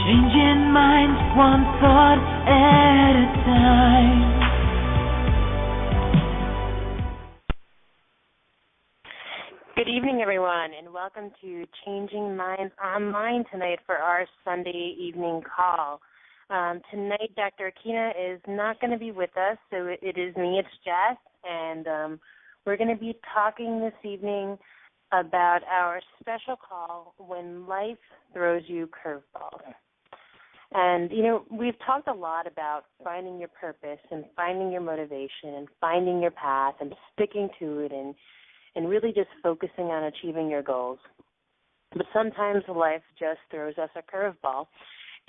Changing minds one thought at a time. Good evening, everyone, and welcome to Changing Minds Online tonight for our Sunday evening call. Tonight, Dr. Akina is not going to be with us, so it is me, it's Jess, and we're going to be talking this evening about our special call, When Life Throws You Curveballs. And, we've talked a lot about finding your purpose and finding your motivation and finding your path and sticking to it and really just focusing on achieving your goals. But sometimes life just throws us a curveball.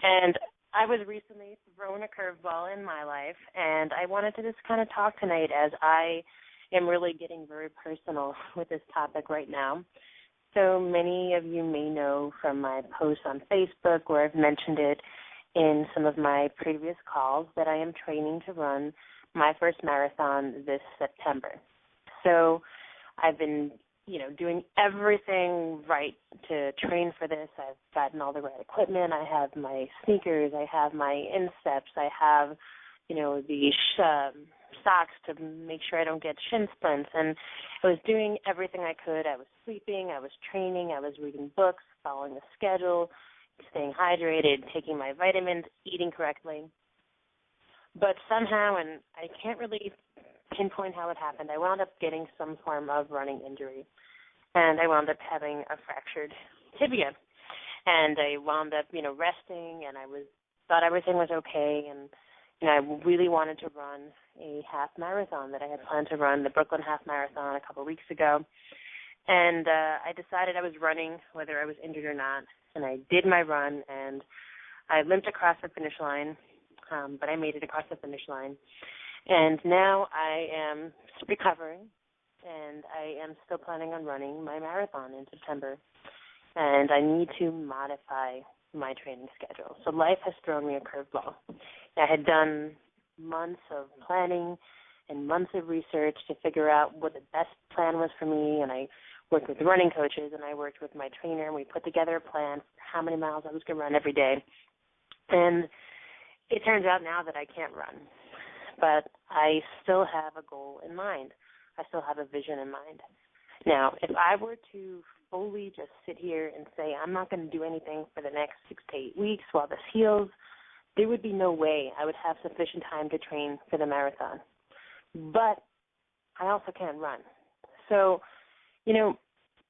And I was recently thrown a curveball in my life, and I wanted to just kind of talk tonight as I am really getting very personal with this topic right now. So many of you may know from my posts on Facebook where I've mentioned it in some of my previous calls that I am training to run my first marathon this September. So I've been, doing everything right to train for this. I've gotten all the right equipment. I have my sneakers. I have my insteps. I have, the socks to make sure I don't get shin splints. And I was doing everything I could. I was sleeping. I was training. I was reading books, following the schedule, staying hydrated, taking my vitamins, eating correctly. But somehow, and I can't really pinpoint how it happened, I wound up getting some form of running injury. And I wound up having a fractured tibia. And I wound up, resting, and I thought everything was okay. And, I really wanted to run a half marathon that I had planned to run, the Brooklyn Half Marathon, a couple of weeks ago. And I decided I was running whether I was injured or not. And I did my run, and I limped across the finish line, but I made it across the finish line. And now I am recovering, and I am still planning on running my marathon in September. And I need to modify my training schedule. So life has thrown me a curveball. I had done months of planning and months of research to figure out what the best plan was for me, and I worked with running coaches, and I worked with my trainer, and we put together a plan for how many miles I was going to run every day. And it turns out now that I can't run, but I still have a goal in mind. I still have a vision in mind. Now, if I were to fully just sit here and say I'm not going to do anything for the next 6 to 8 weeks while this heals, there would be no way I would have sufficient time to train for the marathon. But I also can't run. So,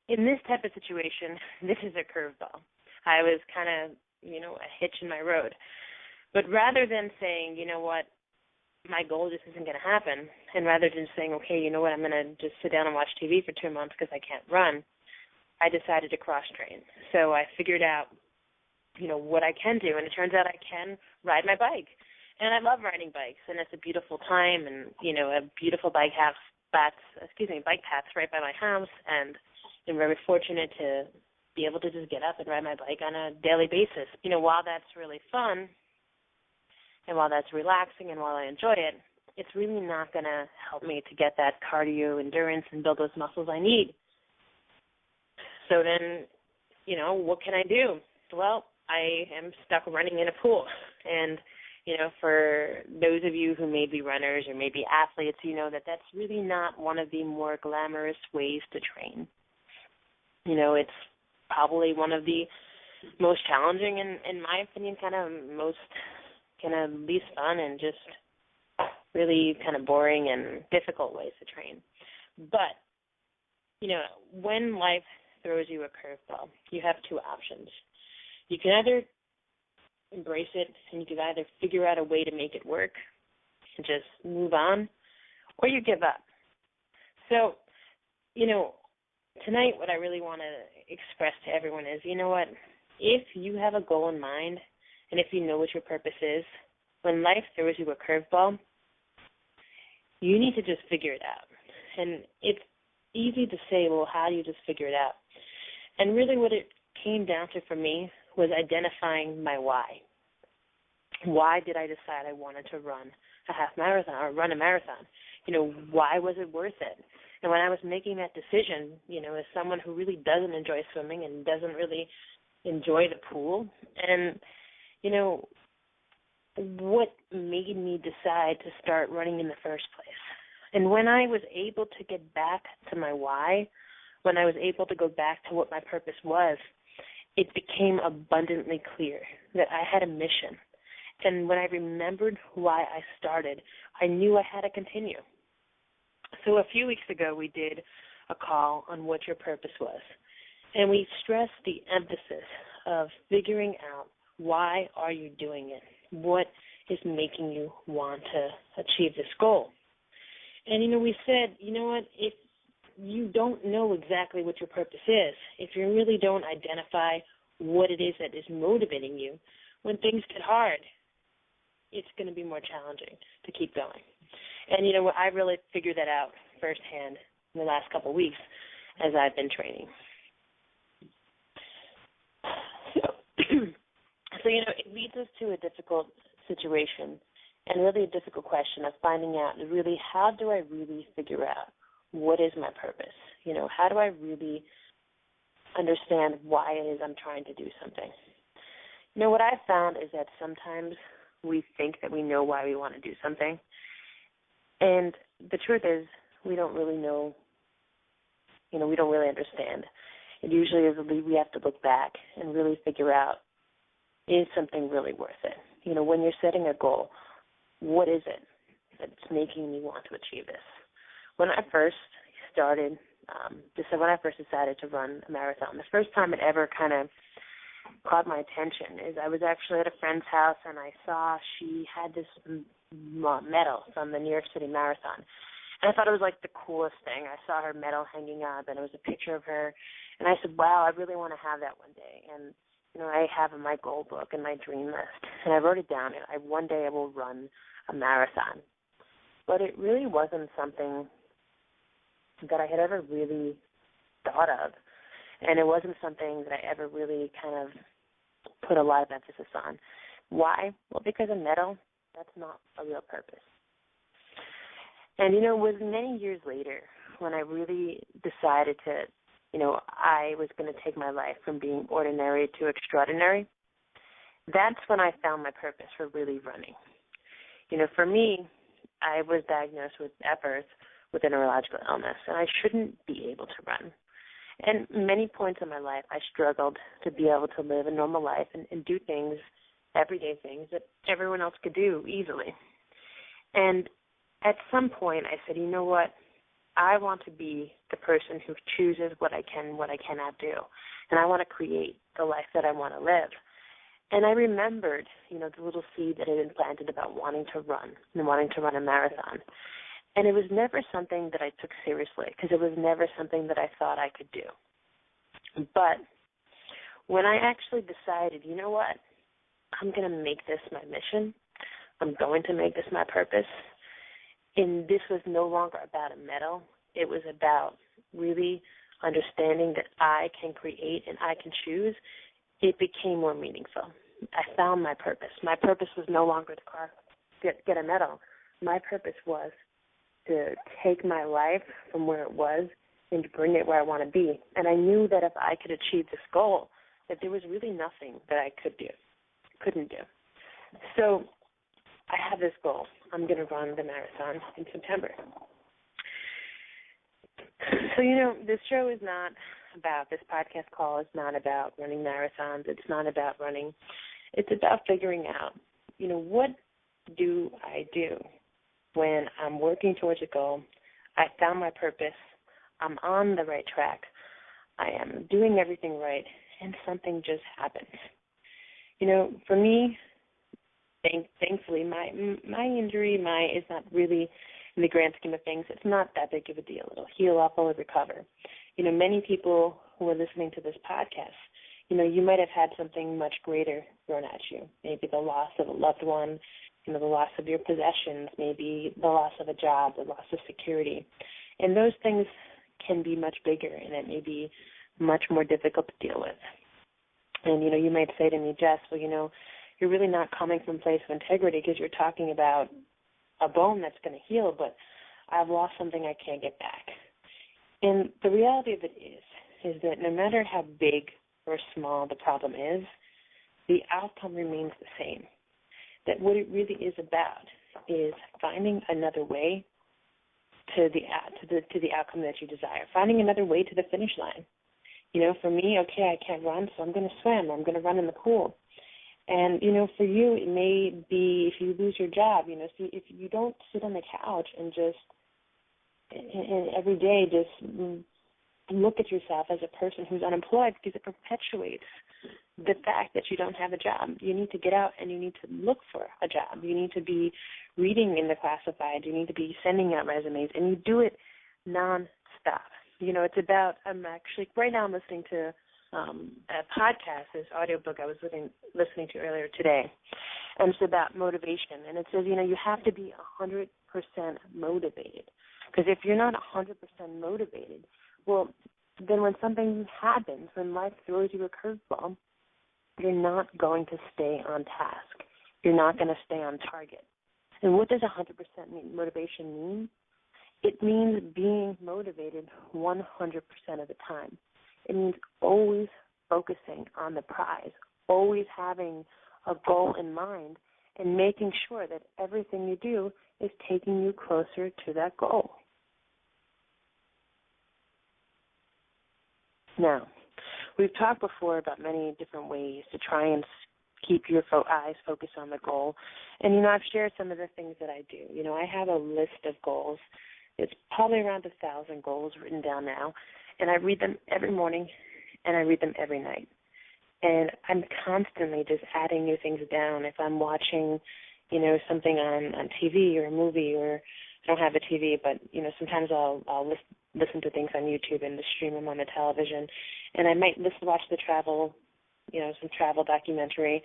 in this type of situation, this is a curveball. I was kind of, a hitch in my road. But rather than saying, what, my goal just isn't going to happen, and rather than saying, okay, what, I'm going to just sit down and watch TV for 2 months because I can't run, I decided to cross-train. So I figured out, what I can do, and it turns out I can ride my bike. And I love riding bikes, and it's a beautiful time, and, a beautiful bike paths right by my house, and I'm very fortunate to be able to just get up and ride my bike on a daily basis. While that's really fun, and while that's relaxing, and while I enjoy it, it's really not going to help me to get that cardio endurance and build those muscles I need. So then, what can I do? Well, I am stuck running in a pool. And, for those of you who may be runners or may be athletes, that that's really not one of the more glamorous ways to train. It's probably one of the most challenging and, in my opinion, least fun and just really kind of boring and difficult ways to train. But, when life throws you a curveball, you have two options. You can either embrace it and you can either figure out a way to make it work and just move on, or you give up. So, tonight what I really want to express to everyone is, what, if you have a goal in mind and if you know what your purpose is, when life throws you a curveball, you need to just figure it out. And it's easy to say, well, how do you just figure it out? And really what it came down to for me was identifying my why. Why did I decide I wanted to run a half marathon or run a marathon? Why was it worth it? And when I was making that decision, as someone who really doesn't enjoy swimming and doesn't really enjoy the pool, and, you know, what made me decide to start running in the first place. And when I was able to get back to my why, when I was able to go back to what my purpose was, it became abundantly clear that I had a mission. And when I remembered why I started, I knew I had to continue. So a few weeks ago, we did a call on what your purpose was. And we stressed the emphasis of figuring out why are you doing it? What is making you want to achieve this goal? And, we said, if you don't know exactly what your purpose is, if you really don't identify what it is that is motivating you, when things get hard, it's going to be more challenging to keep going. And, I really figured that out firsthand in the last couple of weeks as I've been training. So, it leads us to a difficult situation and really a difficult question of finding out really how do I really figure out what is my purpose? How do I really understand why it is I'm trying to do something? What I've found is that sometimes we think that we know why we want to do something, and the truth is we don't really know, we don't really understand. It usually is we have to look back and really figure out, is something really worth it? When you're setting a goal, what is it that's making me want to achieve this? When I first started, when I first decided to run a marathon, the first time it ever kind of caught my attention is I was actually at a friend's house and I saw she had this medal from the New York City Marathon. And I thought it was like the coolest thing. I saw her medal hanging up and it was a picture of her. And I said, wow, I really want to have that one day. And I have in my goal book and my dream list, and I wrote it down. One day I will run a marathon. But it really wasn't something that I had ever really thought of, and it wasn't something that I ever really kind of put a lot of emphasis on. Why? Well, because a medal, that's not a real purpose. And, it was many years later when I really decided to I was going to take my life from being ordinary to extraordinary. That's when I found my purpose for really running. For me, I was diagnosed at birth with a neurological illness, and I shouldn't be able to run. And many points in my life, I struggled to be able to live a normal life and do things, everyday things that everyone else could do easily. And at some point, I said, you know what? I want to be the person who chooses what I can and what I cannot do. And I want to create the life that I want to live. And I remembered, the little seed that had been planted about wanting to run and wanting to run a marathon. And it was never something that I took seriously because it was never something that I thought I could do. But when I actually decided, you know what, I'm going to make this my mission, I'm going to make this my purpose, and this was no longer about a medal. It was about really understanding that I can create and I can choose. It became more meaningful. I found my purpose. My purpose was no longer to get a medal. My purpose was to take my life from where it was and to bring it where I want to be. And I knew that if I could achieve this goal, that there was really nothing that I couldn't do. So I have this goal. I'm going to run the marathon in September. So, this show is not about, this podcast call is not about running marathons. It's not about running. It's about figuring out, what do I do when I'm working towards a goal? I found my purpose. I'm on the right track. I am doing everything right, and something just happens. For me, thankfully, my injury is not really, in the grand scheme of things, it's not that big of a deal. It'll heal up, I'll recover. Many people who are listening to this podcast, you might have had something much greater thrown at you. Maybe the loss of a loved one, the loss of your possessions, maybe the loss of a job, the loss of security. And those things can be much bigger, and it may be much more difficult to deal with. And, you might say to me, Jess, well, you're really not coming from a place of integrity because you're talking about a bone that's going to heal, but I've lost something I can't get back. And the reality of it is that no matter how big or small the problem is, the outcome remains the same. That what it really is about is finding another way to the outcome that you desire, finding another way to the finish line. For me, okay, I can't run, so I'm going to swim. I'm going to run in the pool. And, for you, it may be if you lose your job, so if you don't sit on the couch and just and every day just look at yourself as a person who's unemployed, because it perpetuates the fact that you don't have a job. You need to get out and you need to look for a job. You need to be reading in the classified. You need to be sending out resumes, and you do it nonstop. It's about, right now I'm listening to a podcast, this audiobook I was listening to earlier today, and it's about motivation. And it says, you have to be 100% motivated, because if you're not 100% motivated, well, then when something happens, when life throws you a curveball, you're not going to stay on task. You're not going to stay on target. And what does 100% motivation mean? It means being motivated 100% of the time. It means always focusing on the prize, always having a goal in mind, and making sure that everything you do is taking you closer to that goal. Now, we've talked before about many different ways to try and keep your eyes focused on the goal. And, I've shared some of the things that I do. I have a list of goals. It's probably around 1,000 goals written down now. And I read them every morning, and I read them every night. And I'm constantly just adding new things down. If I'm watching, something on TV or a movie, or I don't have a TV, but, sometimes I'll listen to things on YouTube and just stream them on the television. And I might watch the travel, some travel documentary,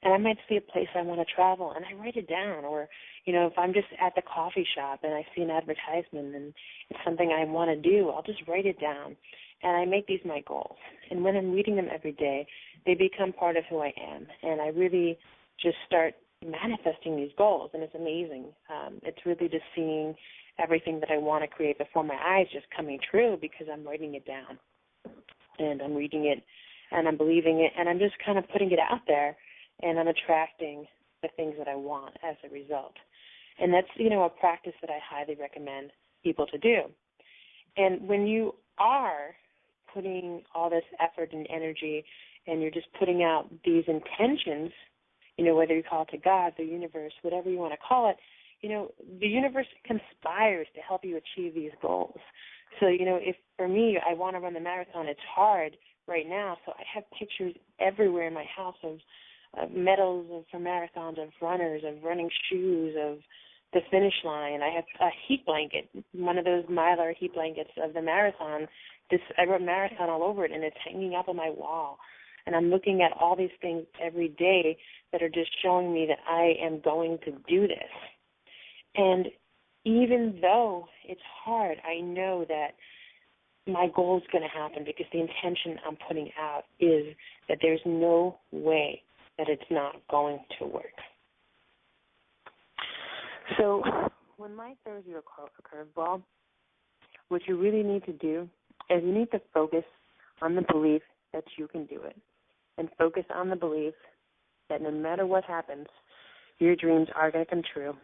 and I might see a place I want to travel, and I write it down. Or, if I'm just at the coffee shop and I see an advertisement and it's something I want to do, I'll just write it down, and I make these my goals. And when I'm reading them every day, they become part of who I am, and I really just start manifesting these goals, and it's amazing. It's really just seeing everything that I want to create before my eyes just coming true, because I'm writing it down, and I'm reading it, and I'm believing it, and I'm just kind of putting it out there, and I'm attracting the things that I want as a result. And that's, a practice that I highly recommend people to do. And when you are putting all this effort and energy, and you're just putting out these intentions, whether you call it to God, the universe, whatever you want to call it, the universe conspires to help you achieve these goals. So, if for me, I want to run the marathon, it's hard right now, so I have pictures everywhere in my house of medals for marathons, of runners, of running shoes, of the finish line. I have a heat blanket, one of those Mylar heat blankets of the marathon. I wrote marathon all over it, and it's hanging up on my wall. And I'm looking at all these things every day that are just showing me that I am going to do this. And even though it's hard, I know that my goal is going to happen, because the intention I'm putting out is that there's no way that it's not going to work. So when life throws you a curveball, what you really need to do is you need to focus on the belief that you can do it, and focus on the belief that no matter what happens, your dreams are going to come true.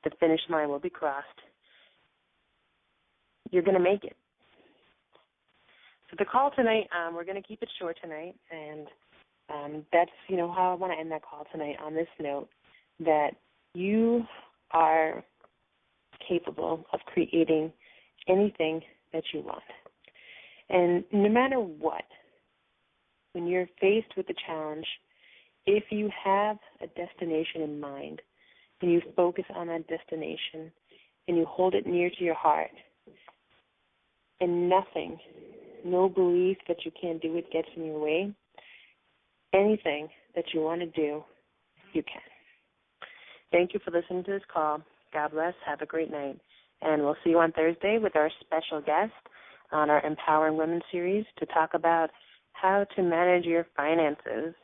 The finish line will be crossed. You're going to make it. So the call tonight, we're going to keep it short tonight, and that's, how I want to end that call tonight, on this note, that you are capable of creating anything that you want. And no matter what, when you're faced with a challenge, if you have a destination in mind, and you focus on that destination, and you hold it near to your heart, and nothing, no belief that you can't do it gets in your way, anything that you want to do, you can. Thank you for listening to this call. God bless. Have a great night. And we'll see you on Thursday with our special guest on our Empowering Women series to talk about how to manage your finances.